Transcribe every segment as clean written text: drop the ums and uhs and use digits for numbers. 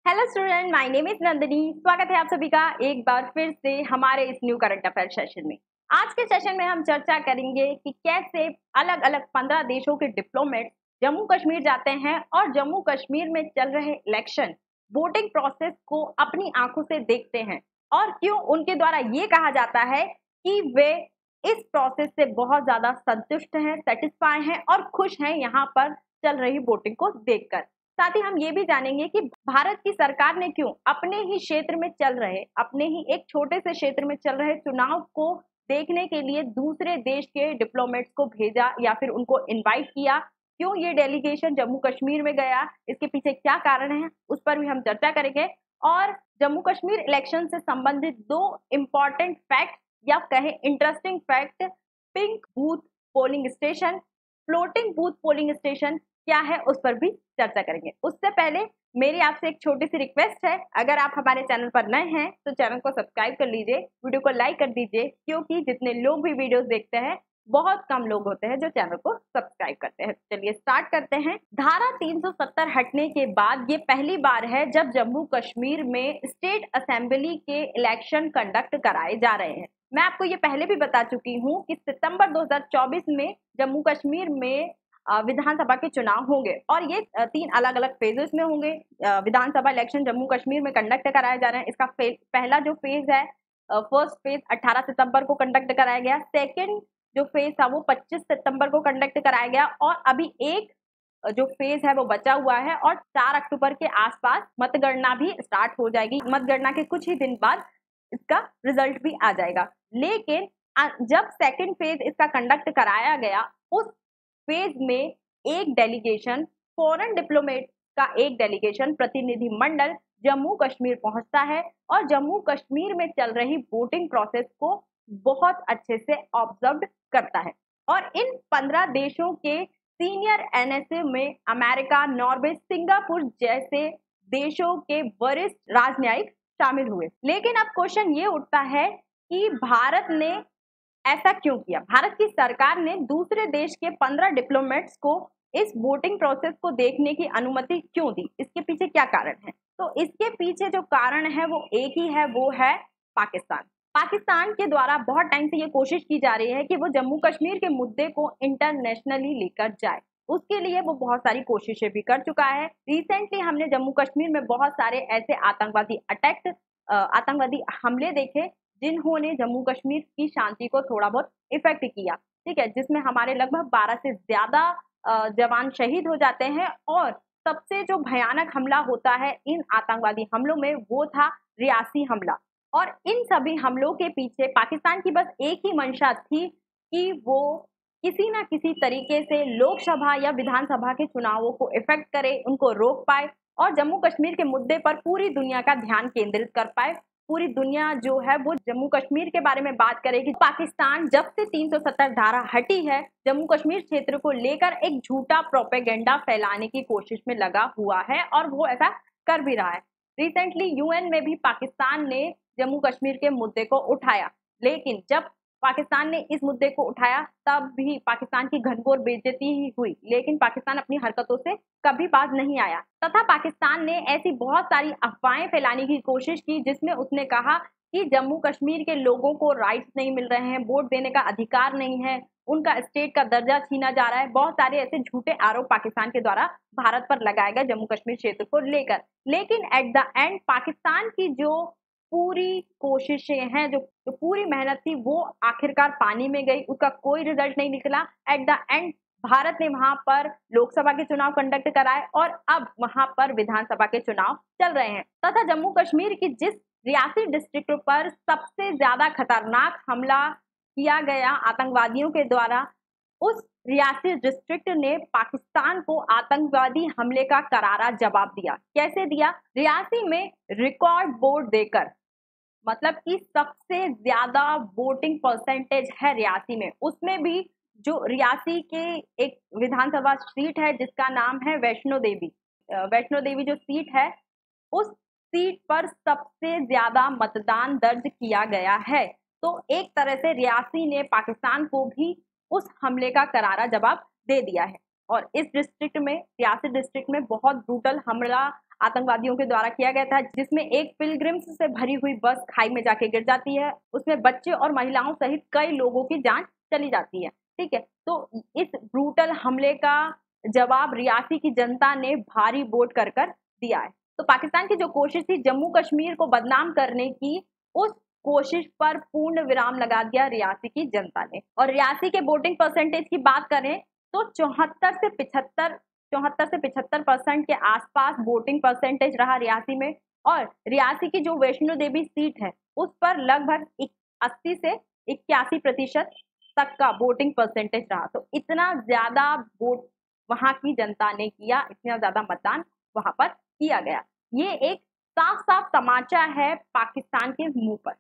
Hello student, my name is Nandini. स्वागत है आप सभी का एक बार फिर से हमारे इस न्यू करंट अफेयर सेशन में। आज के सेशन में हम चर्चा करेंगे कि कैसे अलग अलग 15 देशों के डिप्लोमेट जम्मू कश्मीर जाते हैं और जम्मू कश्मीर में चल रहे इलेक्शन वोटिंग प्रोसेस को अपनी आंखों से देखते हैं और क्यों उनके द्वारा ये कहा जाता है कि वे इस प्रोसेस से बहुत ज्यादा संतुष्ट हैं, सेटिस्फाई हैं और खुश हैं यहाँ पर चल रही वोटिंग को देखकर। साथ ही हम ये भी जानेंगे कि भारत की सरकार ने क्यों अपने ही क्षेत्र में चल रहे, अपने ही एक छोटे से क्षेत्र में चल रहे चुनाव को देखने के लिए दूसरे देश के डिप्लोमेट्स को भेजा या फिर उनको इनवाइट किया। क्यों ये डेलीगेशन जम्मू कश्मीर में गया, इसके पीछे क्या कारण है, उस पर भी हम चर्चा करेंगे। और जम्मू कश्मीर इलेक्शन से संबंधित दो इम्पोर्टेंट फैक्ट या कहे interesting fact, pink booth polling station, floating booth polling station क्या है, उस पर भी चर्चा करेंगे। उससे पहले मेरी आपसे एक छोटी सी रिक्वेस्ट है, अगर आप हमारे चैनल पर नए हैं तो चैनल को सब्सक्राइब कर लीजिए, वीडियो को लाइक कर दीजिए, क्योंकि जितने लोग भी वीडियोस देखते हैं बहुत कम लोग होते हैं जो चैनल को सब्सक्राइब करते हैं। चलिए स्टार्ट करते हैं। धारा 370 हटने के बाद ये पहली बार है जब जम्मू कश्मीर में स्टेट असेंबली के इलेक्शन कंडक्ट कराए जा रहे हैं। मैं आपको ये पहले भी बता चुकी हूँ कि सितंबर 2024 में जम्मू कश्मीर में विधानसभा के चुनाव होंगे और ये 3 अलग अलग फेजेस में होंगे। विधानसभा इलेक्शन जम्मू कश्मीर में कंडक्ट कराए जा रहे हैं। इसका पहला जो फेज है, फर्स्ट फेज 18 सितंबर को कंडक्ट कराया गया। सेकेंड जो फेज था वो 25 सितंबर को कंडक्ट कराया गया और अभी एक जो फेज है वो बचा हुआ है और 4 अक्टूबर के आसपास मतगणना भी स्टार्ट हो जाएगी। मतगणना के कुछ ही दिन बाद इसका रिजल्ट भी आ जाएगा। लेकिन जब सेकेंड फेज इसका कंडक्ट कराया गया, उस फेज में एक डेलीगेशन, फॉरेन डिप्लोमेट का एक डेलीगेशन, प्रतिनिधि मंडल जम्मू कश्मीर पहुंचता है और जम्मू कश्मीर में चल रही वोटिंग प्रोसेस को बहुत अच्छे से ऑब्जर्व करता है। और इन 15 देशों के सीनियर एनएसए में अमेरिका, नॉर्वे, सिंगापुर जैसे देशों के वरिष्ठ राजनयिक शामिल हुए। लेकिन अब क्वेश्चन ये उठता है कि भारत ने ऐसा क्यों किया? भारत की सरकार ने दूसरे देश के 15 डिप्लोमेट्स को इस वोटिंग प्रोसेस को देखने की अनुमति क्यों दी? इसके पीछे क्या कारण है? तो इसके पीछे जो कारण है वो एक ही है, वो है पाकिस्तान। पाकिस्तान के द्वारा बहुत टाइम से ये कोशिश की जा रही है कि वो जम्मू कश्मीर के मुद्दे को इंटरनेशनली लेकर जाए। उसके लिए वो बहुत सारी कोशिशें भी कर चुका है। रिसेंटली हमने जम्मू कश्मीर में बहुत सारे ऐसे आतंकवादी हमले देखे जिन्होंने जम्मू कश्मीर की शांति को थोड़ा बहुत इफेक्ट किया, ठीक है, जिसमें हमारे लगभग 12 से ज्यादा जवान शहीद हो जाते हैं। और सबसे जो भयानक हमला होता है इन आतंकवादी हमलों में वो था रियासी हमला। और इन सभी हमलों के पीछे पाकिस्तान की बस एक ही मंशा थी कि वो किसी ना किसी तरीके से लोकसभा या विधानसभा के चुनावों को इफेक्ट करे, उनको रोक पाए और जम्मू कश्मीर के मुद्दे पर पूरी दुनिया का ध्यान केंद्रित कर पाए। पूरी दुनिया जो है वो जम्मू कश्मीर के बारे में बात करेगी। पाकिस्तान जब से 370 धारा हटी है, जम्मू कश्मीर क्षेत्र को लेकर एक झूठा प्रोपेगेंडा फैलाने की कोशिश में लगा हुआ है और वो ऐसा कर भी रहा है। रिसेंटली यूएन में भी पाकिस्तान ने जम्मू कश्मीर के मुद्दे को उठाया, लेकिन जब पाकिस्तान ने इस मुद्दे को उठाया तब भी पाकिस्तान की घनघोर बेइज्जती ही हुई, लेकिन पाकिस्तान अपनी हरकतों से कभी बाज नहीं आया। तथा पाकिस्तान ने ऐसी बहुत सारी अफवाहें फैलाने की कोशिश की जिसमें उसने कहा कि जम्मू कश्मीर के लोगों को राइट्स नहीं मिल रहे हैं, वोट देने का अधिकार नहीं है, उनका स्टेट का दर्जा छीना जा रहा है। बहुत सारे ऐसे झूठे आरोप पाकिस्तान के द्वारा भारत पर लगाए गए जम्मू कश्मीर क्षेत्र को लेकर। लेकिन एट द एंड पाकिस्तान की जो पूरी कोशिशें हैं, जो पूरी मेहनत थी, वो आखिरकार पानी में गई, उसका कोई रिजल्ट नहीं निकला। एट द एंड भारत ने वहां पर लोकसभा के चुनाव कंडक्ट कराए और अब वहां पर विधानसभा के चुनाव चल रहे हैं। तथा जम्मू कश्मीर की जिस रियासी डिस्ट्रिक्ट पर सबसे ज्यादा खतरनाक हमला किया गया आतंकवादियों के द्वारा, उस रियासी डिस्ट्रिक्ट ने पाकिस्तान को आतंकवादी हमले का करारा जवाब दिया। कैसे दिया? रियासी में रिकॉर्ड वोट देकर, मतलब कि सबसे ज्यादा वोटिंग परसेंटेज है रियासी में। उसमें भी जो रियासी के एक विधानसभा सीट है जिसका नाम है वैष्णो देवी, वैष्णो देवी जो सीट है, उस सीट पर सबसे ज्यादा मतदान दर्ज किया गया है। तो एक तरह से रियासी ने पाकिस्तान को भी उस हमले का करारा जवाब दे दिया है। और इस डिस्ट्रिक्ट में, रियासी डिस्ट्रिक्ट में बहुत ब्रूटल हमला आतंकवादियों के द्वारा किया गया था, जिसमें एक पिलग्रिम्स से भरी हुई बस खाई में जाके गिर जाती है। उसमें बच्चे और महिलाओं सहित कई लोगों की जान चली जाती है। ठीक है, तो इस ब्रूटल हमले का जवाब रियासी की जनता ने भारी वोट कर दिया है। तो पाकिस्तान की जो कोशिश थी जम्मू कश्मीर को बदनाम करने की, उस कोशिश पर पूर्ण विराम लगा दिया रियासी की जनता ने। और रियासी के वोटिंग परसेंटेज की बात करें तो 74 से 75% के आसपास वोटिंग परसेंटेज रहा रियासी में। और रियासी की जो वैष्णो देवी सीट है उस पर लगभग 80 से 81% तक का वोटिंग परसेंटेज रहा। तो इतना ज्यादा वोट वहां की जनता ने किया, इतना ज्यादा मतदान वहां पर किया गया। ये एक साफ साफ तमाचा है पाकिस्तान के मुंह पर,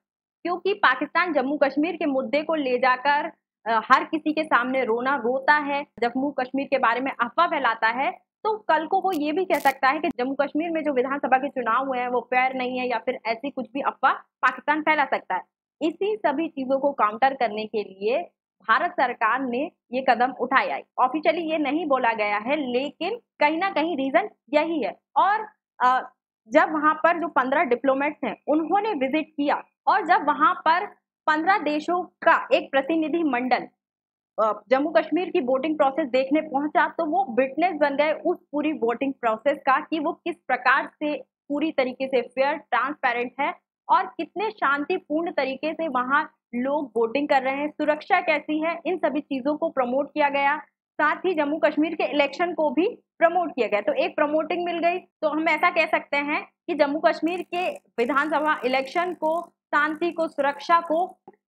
क्योंकि पाकिस्तान जम्मू कश्मीर के मुद्दे को ले जाकर हर किसी के सामने रोता है, जम्मू कश्मीर के बारे में अफवाह फैलाता है। तो कल को वो ये भी कह सकता है कि जम्मू कश्मीर में जो विधानसभा के चुनाव हुए हैं वो फेयर नहीं है, या फिर ऐसी कुछ भी अफवाह पाकिस्तान फैला सकता है। इसी सभी चीजों को काउंटर करने के लिए भारत सरकार ने ये कदम उठाया है। ऑफिशियली ये नहीं बोला गया है, लेकिन कहीं ना कहीं रीजन यही है। और जब वहां पर जो 15 डिप्लोमेट्स हैं उन्होंने विजिट किया, और जब वहां पर 15 देशों का एक प्रतिनिधि मंडल जम्मू कश्मीर की वोटिंग प्रोसेस देखने पहुंचा, तो वो विटनेस बन गए उस पूरी वोटिंग प्रोसेस का, कि वो किस प्रकार से पूरी तरीके से फेयर ट्रांसपेरेंट है और कितने शांतिपूर्ण तरीके से वहां लोग वोटिंग कर रहे हैं, सुरक्षा कैसी है, इन सभी चीजों को प्रमोट किया गया। साथ ही जम्मू कश्मीर के इलेक्शन को भी प्रमोट किया गया। तो एक प्रमोटिंग मिल गई। तो हम ऐसा कह सकते हैं कि जम्मू कश्मीर के विधानसभा इलेक्शन को, शांति को, सुरक्षा को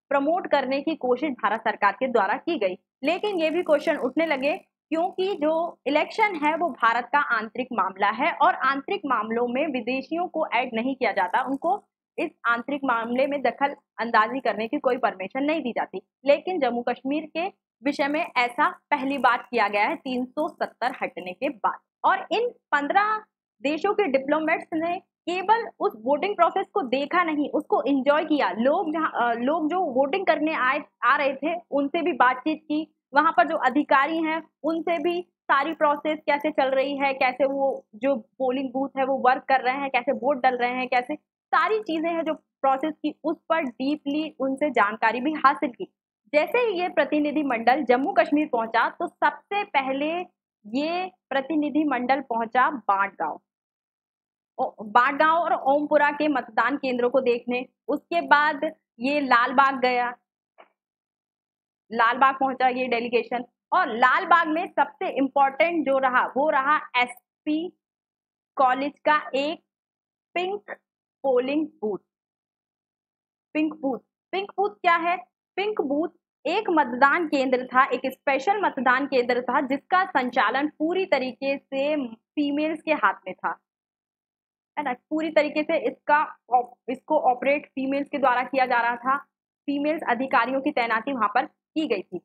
प्रमोट करने की कोशिश भारत सरकार के द्वारा की गई। लेकिन ये भी क्वेश्चन उठने लगे, क्योंकि जो इलेक्शन है वो भारत का आंतरिक मामला है, और आंतरिक मामलों में विदेशियों को ऐड नहीं किया जाता, उनको इस आंतरिक मामले में दखल अंदाजी करने की कोई परमिशन नहीं दी जाती। लेकिन जम्मू कश्मीर के विषय में ऐसा पहली बार किया गया है 370 हटने के बाद। और इन 15 देशों के डिप्लोमेट्स ने केवल उस वोटिंग प्रोसेस को देखा नहीं, उसको एंजॉय किया। लोग जो वोटिंग करने आ रहे थे उनसे भी बातचीत की, वहां पर जो अधिकारी हैं उनसे भी सारी प्रोसेस कैसे चल रही है, कैसे वो जो पोलिंग बूथ है वो वर्क कर रहे हैं, कैसे वोट डल रहे हैं, कैसे सारी चीजें हैं जो प्रोसेस की, उस पर डीपली उनसे जानकारी भी हासिल की। जैसे ही ये प्रतिनिधि मंडल जम्मू कश्मीर पहुंचा, तो सबसे पहले ये प्रतिनिधि मंडल पहुंचा बांटगांव और ओमपुरा के मतदान केंद्रों को देखने। उसके बाद ये लालबाग गया, लालबाग पहुंचा ये डेलीगेशन। और लालबाग में सबसे इम्पोर्टेंट जो रहा वो रहा एसपी कॉलेज का एक pink polling booth. Pink booth क्या है? पिंक बूथ एक मतदान केंद्र था, एक स्पेशल मतदान केंद्र था, जिसका संचालन पूरी तरीके से फीमेल्स के हाथ में था, है ना। पूरी तरीके से इसको ऑपरेट फीमेल्स के द्वारा किया जा रहा था। फीमेल्स अधिकारियों की तैनाती वहां पर की गई थी।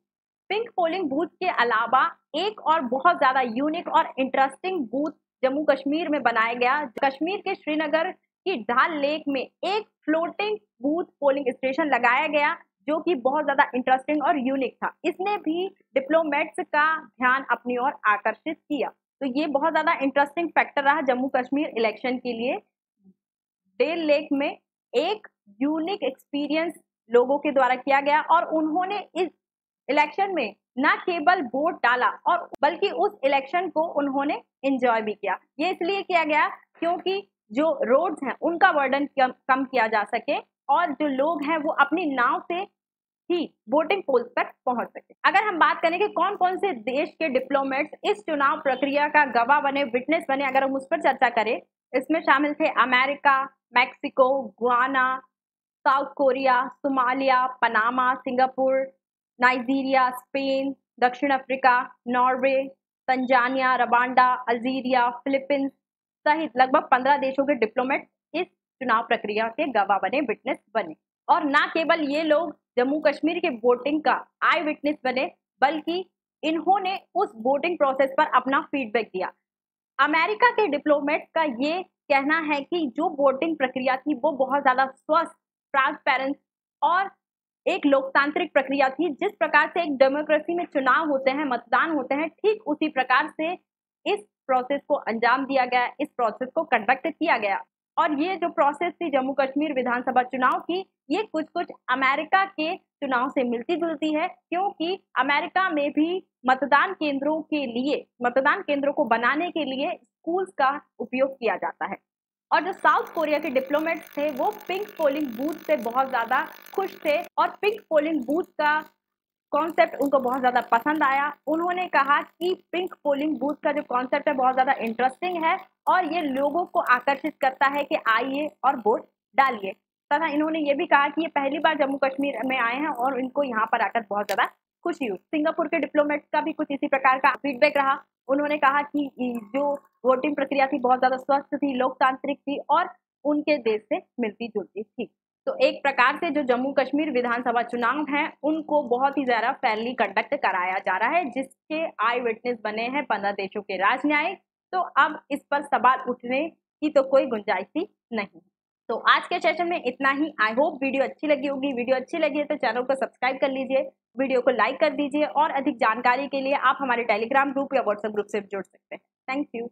पिंक पोलिंग बूथ के अलावा एक और बहुत ज्यादा यूनिक और इंटरेस्टिंग बूथ जम्मू कश्मीर में बनाया गया। कश्मीर के श्रीनगर की डल लेक में एक फ्लोटिंग बूथ पोलिंग स्टेशन लगाया गया, जो कि बहुत ज्यादा इंटरेस्टिंग और यूनिक था। इसने भी डिप्लोमेट्स का ध्यान अपनी ओर आकर्षित किया। तो ये बहुत ज्यादा इंटरेस्टिंग फैक्टर रहा जम्मू कश्मीर इलेक्शन के लिए। डल लेक में एक यूनिक एक्सपीरियंस लोगों के द्वारा किया गया, और उन्होंने इस इलेक्शन में न केवल वोट डाला और बल्कि उस इलेक्शन को उन्होंने एंजॉय भी किया। ये इसलिए किया गया क्योंकि जो रोड्स हैं उनका बर्डन कम किया जा सके, और जो लोग हैं वो अपनी नाव से ही वोटिंग पोल्स तक पहुंच सके। अगर हम बात करें कि कौन कौन से देश के डिप्लोमेट्स इस चुनाव प्रक्रिया का गवाह बने, विटनेस बने, अगर हम उस पर चर्चा करें, इसमें शामिल थे America, Mexico, Guyana, South Korea, Somalia, Panama, Singapore, Nigeria, Spain, दक्षिण Africa, Norway, Tanzania, Rwanda, Algeria, Philippines सहित लगभग 15 देशों के डिप्लोमेट इस चुनाव प्रक्रिया के गवाह बने, विटनेस बने। और न केवल ये लोग जम्मू कश्मीर के वोटिंग का आई विटनेस बने, बल्कि इन्होंने उस वोटिंग प्रोसेस पर अपना फीडबैक दिया। अमेरिका के डिप्लोमेट का ये कहना है कि जो वोटिंग प्रक्रिया थी वो बहुत ज्यादा स्वस्थ, ट्रांसपेरेंट और एक लोकतांत्रिक प्रक्रिया थी। जिस प्रकार से एक डेमोक्रेसी में चुनाव होते हैं, मतदान होते हैं, ठीक उसी प्रकार से इस प्रोसेस को अंजाम दिया गया, इस प्रोसेस को कंडक्ट किया गया। और ये जो प्रोसेस थी जम्मू कश्मीर विधानसभा चुनाव की, ये कुछ कुछ अमेरिका के चुनाव से मिलती जुलती है, क्योंकि अमेरिका में भी मतदान केंद्रों को बनाने के लिए स्कूल्स का उपयोग किया जाता है। और जो साउथ कोरिया के डिप्लोमेट्स थे वो पिंक पोलिंग बूथ से बहुत ज़्यादा खुश थे और पिंक पोलिंग बूथ का कॉन्सेप्ट उनको बहुत ज़्यादा पसंद आया। उन्होंने कहा कि पिंक पोलिंग बूथ का जो कॉन्सेप्ट है बहुत ज़्यादा इंटरेस्टिंग है और ये लोगों को आकर्षित करता है कि आइए और वोट डालिए। तथा इन्होंने ये भी कहा कि ये पहली बार जम्मू कश्मीर में आए हैं और इनको यहाँ पर आकर बहुत ज़्यादा खुशी हुई। सिंगापुर के डिप्लोमेट्स का भी कुछ इसी प्रकार का फीडबैक रहा। उन्होंने कहा कि जो वोटिंग प्रक्रिया थी बहुत ज़्यादा स्वस्थ थी, लोकतांत्रिक थी और उनके देश से मिलती जुलती थी। तो एक प्रकार से जो जम्मू कश्मीर विधानसभा चुनाव हैं उनको बहुत ही ज़्यादा फेयरली कंडक्ट कराया जा रहा है, जिसके आई विटनेस बने हैं 15 देशों के राजन्यायिक। तो अब इस पर सवाल उठने की तो कोई गुंजाइश ही नहीं। तो आज के सेशन में इतना ही। आई होप वीडियो अच्छी लगी होगी। वीडियो अच्छी लगी है तो चैनल को सब्सक्राइब कर लीजिए, वीडियो को लाइक कर दीजिए और अधिक जानकारी के लिए आप हमारे टेलीग्राम ग्रुप या व्हाट्सएप ग्रुप से जुड़ सकते हैं। Thank you.